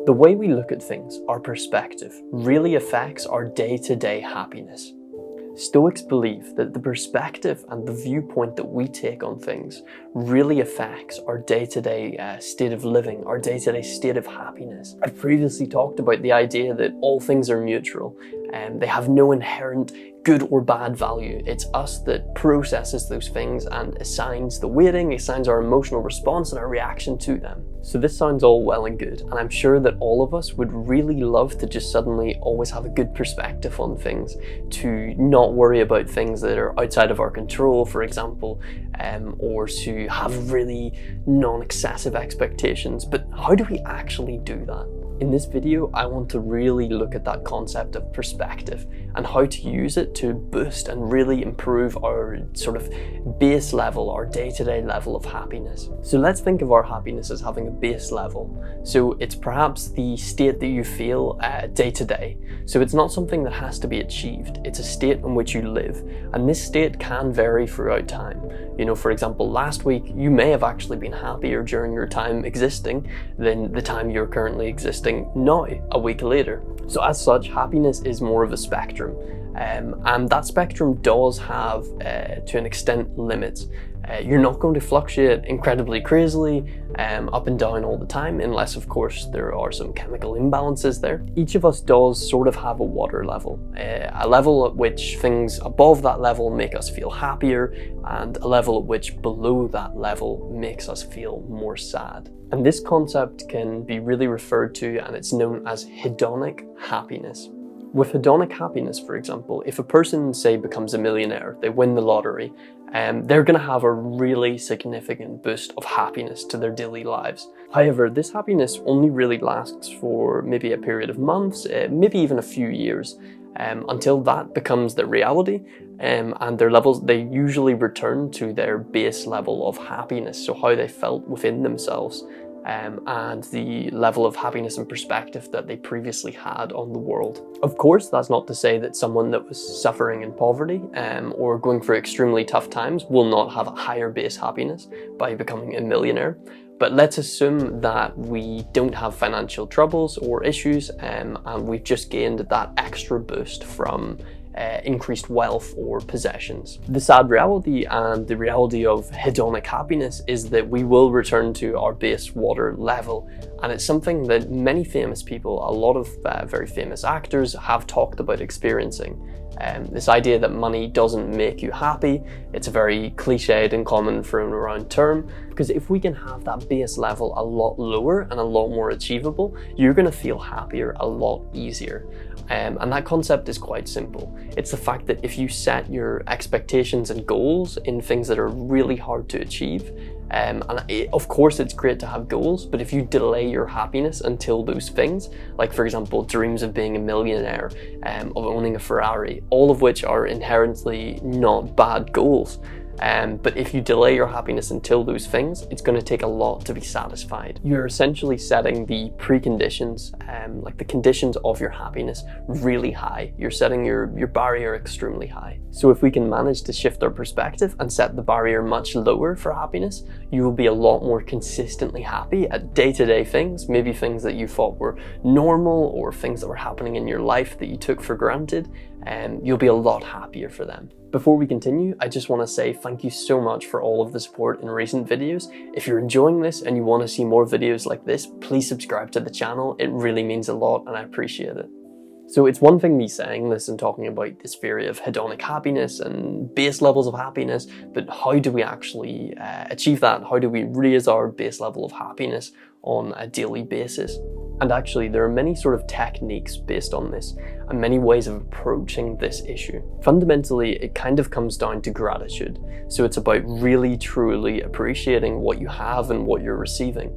The way we look at things, our perspective, really affects our day-to-day happiness. Stoics believe that the perspective and the viewpoint that we take on things really affects our day-to-day state of living, our day-to-day state of happiness. I've previously talked about the idea that all things are neutral and they have no inherent good or bad value. It's us that processes those things and assigns the weighting, assigns our emotional response and our reaction to them. So this sounds all well and good, and I'm sure that all of us would really love to just suddenly always have a good perspective on things, to not worry about things that are outside of our control, for example, or to have really non-excessive expectations. But how do we actually do that? In this video, I want to really look at that concept of perspective and how to use it to boost and really improve our sort of base level, our day-to-day level of happiness. So let's think of our happiness as having a base level. So it's perhaps the state that you feel day to day. So it's not something that has to be achieved. It's a state in which you live. And this state can vary throughout time. You know, for example, last week, you may have actually been happier during your time existing than the time you're currently existing now, a week later. So as such, happiness is more of a spectrum. And that spectrum does have, to an extent, limits. You're not going to fluctuate incredibly crazily up and down all the time, unless of course there are some chemical imbalances there. Each of us does sort of have a water level, a level at which things above that level make us feel happier, and a level at which below that level makes us feel more sad. And this concept can be really referred to, and it's known as hedonic happiness. With hedonic happiness, for example, if a person, say, becomes a millionaire, they win the lottery, they're going to have a really significant boost of happiness to their daily lives. However, this happiness only really lasts for maybe a period of months, maybe even a few years, until that becomes the reality, and their levels, they usually return to their base level of happiness, so how they felt within themselves. And the level of happiness and perspective that they previously had on the world. Of course, that's not to say that someone that was suffering in poverty or going through extremely tough times will not have a higher base happiness by becoming a millionaire. But let's assume that we don't have financial troubles or issues and we've just gained that extra boost from increased wealth or possessions. The sad reality and the reality of hedonic happiness is that we will return to our base water level, and it's something that many famous people, a lot of very famous actors have talked about experiencing. This idea that money doesn't make you happy, it's a very cliched and common thrown around term, because if we can have that base level a lot lower and a lot more achievable, you're going to feel happier a lot easier. And that concept is quite simple. It's the fact that if you set your expectations and goals in things that are really hard to achieve, of course it's great to have goals, but if you delay your happiness until those things, like for example dreams of being a millionaire, of owning a Ferrari, all of which are inherently not bad goals, but if you delay your happiness until those things, it's going to take a lot to be satisfied. You're essentially setting the preconditions, like the conditions of your happiness, really high. You're setting your barrier extremely high. So if we can manage to shift our perspective and set the barrier much lower for happiness, you will be a lot more consistently happy at day-to-day things, maybe things that you thought were normal or things that were happening in your life that you took for granted, and you'll be a lot happier for them. Before we continue, I just want to say thank you so much for all of the support in recent videos. If you're enjoying this and you want to see more videos like this, please subscribe to the channel. It really means a lot and I appreciate it. So it's one thing me saying this and talking about this theory of hedonic happiness and base levels of happiness, but how do we actually achieve that? How do we raise our base level of happiness on a daily basis? And actually, there are many sort of techniques based on this and many ways of approaching this issue. Fundamentally, it kind of comes down to gratitude. So it's about really, truly appreciating what you have and what you're receiving.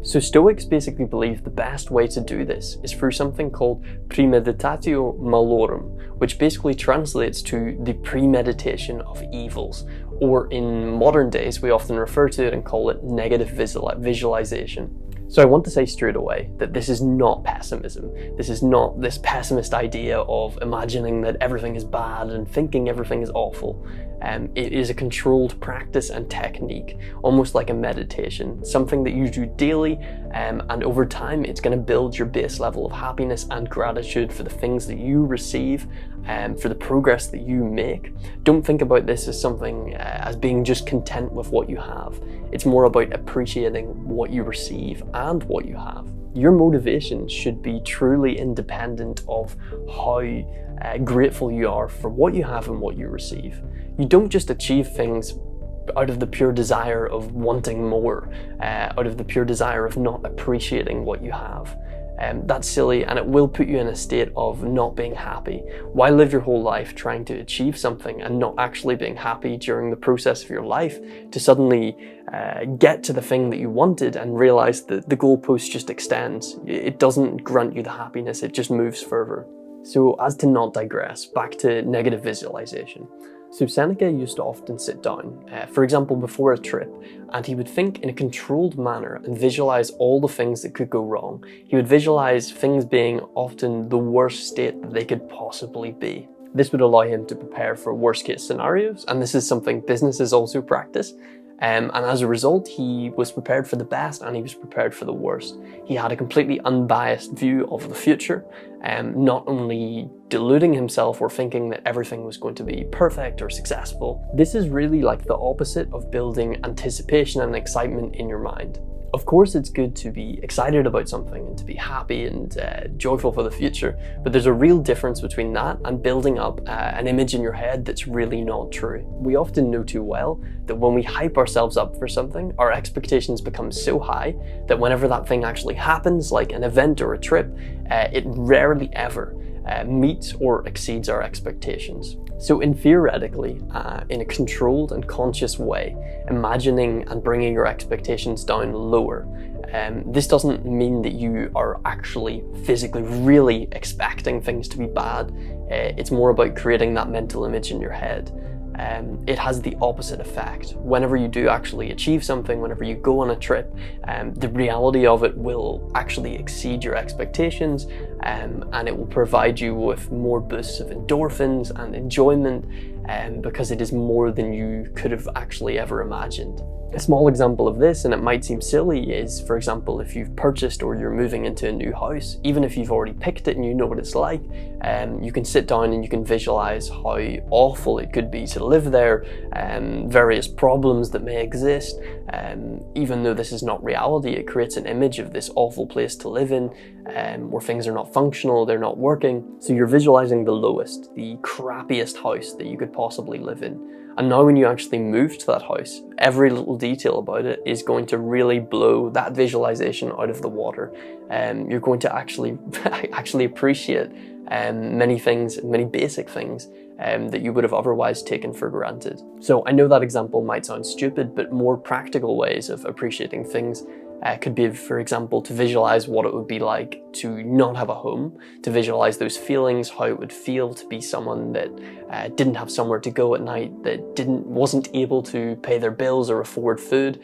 So Stoics basically believe the best way to do this is through something called premeditatio malorum, which basically translates to the premeditation of evils, or in modern days we often refer to it and call it negative visualization. So I want to say straight away that this is not pessimism. This is not this pessimist idea of imagining that everything is bad and thinking everything is awful. It is a controlled practice and technique, almost like a meditation, something that you do daily, and over time it's going to build your base level of happiness and gratitude for the things that you receive, for the progress that you make. Don't think about this as something as being just content with what you have. It's more about appreciating what you receive and what you have. Your motivation should be truly independent of how grateful you are for what you have and what you receive. You don't just achieve things out of the pure desire of wanting more, out of the pure desire of not appreciating what you have. That's silly, and it will put you in a state of not being happy. Why live your whole life trying to achieve something and not actually being happy during the process of your life, to suddenly get to the thing that you wanted and realize that the goalpost just extends? It doesn't grant you the happiness, it just moves further. So as to not digress, back to negative visualization. So Seneca used to often sit down, for example before a trip, and he would think in a controlled manner and visualize all the things that could go wrong. He would visualize things being often the worst state that they could possibly be. This would allow him to prepare for worst case scenarios, and this is something businesses also practice. And as a result, he was prepared for the best and he was prepared for the worst. He had a completely unbiased view of the future, not only deluding himself or thinking that everything was going to be perfect or successful. This is really like the opposite of building anticipation and excitement in your mind. Of course, it's good to be excited about something and to be happy and joyful for the future, but there's a real difference between that and building up an image in your head that's really not true. We often know too well that when we hype ourselves up for something, our expectations become so high that whenever that thing actually happens, like an event or a trip, it rarely ever meets or exceeds our expectations. So theoretically, in a controlled and conscious way, imagining and bringing your expectations down lower. This doesn't mean that you are actually physically really expecting things to be bad. It's more about creating that mental image in your head. It has the opposite effect. Whenever you do actually achieve something, whenever you go on a trip, the reality of it will actually exceed your expectations, and it will provide you with more boosts of endorphins and enjoyment, because it is more than you could have actually ever imagined. A small example of this, and it might seem silly, is, for example, if you've purchased or you're moving into a new house, even if you've already picked it and you know what it's like, you can sit down and you can visualize how awful it could be to live there, various problems that may exist. Even though this is not reality, it creates an image of this awful place to live in, where things are not functional, they're not working. So you're visualizing the lowest, the crappiest house that you could possibly live in. And now when you actually move to that house, every little detail about it is going to really blow that visualization out of the water. You're going to actually appreciate many things, many basic things that you would have otherwise taken for granted. So I know that example might sound stupid, but more practical ways of appreciating things could be, for example, to visualize what it would be like to not have a home, to visualize those feelings, how it would feel to be someone that didn't have somewhere to go at night, that wasn't able to pay their bills or afford food.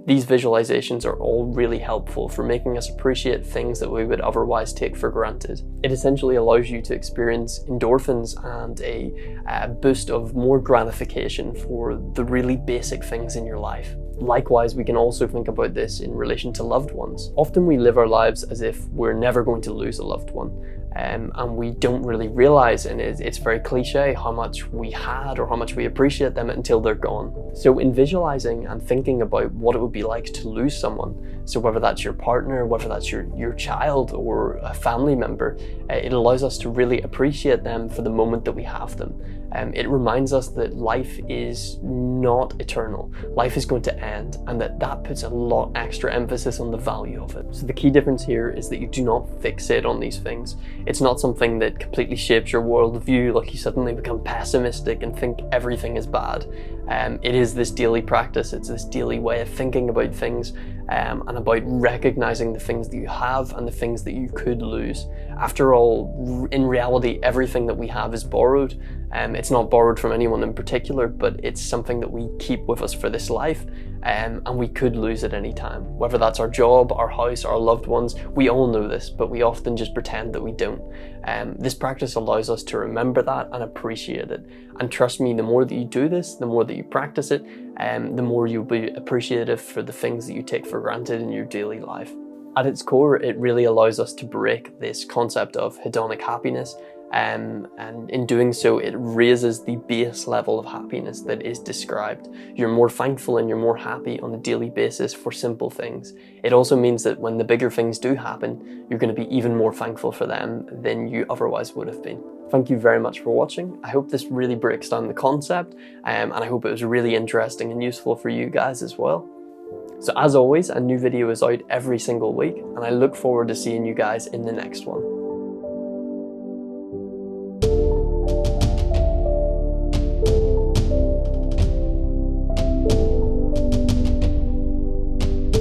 These visualizations are all really helpful for making us appreciate things that we would otherwise take for granted. It essentially allows you to experience endorphins and a boost of more gratification for the really basic things in your life. Likewise, we can also think about this in relation to loved ones. Often we live our lives as if we're never going to lose a loved one. And we don't really realize, and it's very cliche, how much we had or how much we appreciate them until they're gone. So in visualizing and thinking about what it would be like to lose someone, so whether that's your partner, whether that's your child or a family member, it allows us to really appreciate them for the moment that we have them. It reminds us that life is not eternal. Life is going to end, and that puts a lot extra emphasis on the value of it. So the key difference here is that you do not fixate on these things. It's not something that completely shapes your worldview, like you suddenly become pessimistic and think everything is bad. It is this daily practice, it's this daily way of thinking about things, and about recognizing the things that you have and the things that you could lose. After all, in reality, everything that we have is borrowed. It's not borrowed from anyone in particular, but it's something that we keep with us for this life, and we could lose at any time. Whether that's our job, our house, our loved ones, we all know this, but we often just pretend that we don't. This practice allows us to remember that and appreciate it. And trust me, the more that you do this, the more that you practice it, the more you'll be appreciative for the things that you take for granted in your daily life. At its core, it really allows us to break this concept of hedonic happiness, and in doing so, it raises the base level of happiness that is described. You're more thankful and you're more happy on a daily basis for simple things. It also means that when the bigger things do happen, you're going to be even more thankful for them than you otherwise would have been. Thank you very much for watching. I hope this really breaks down the concept, and I hope it was really interesting and useful for you guys as well. So as always, a new video is out every single week, and I look forward to seeing you guys in the next one.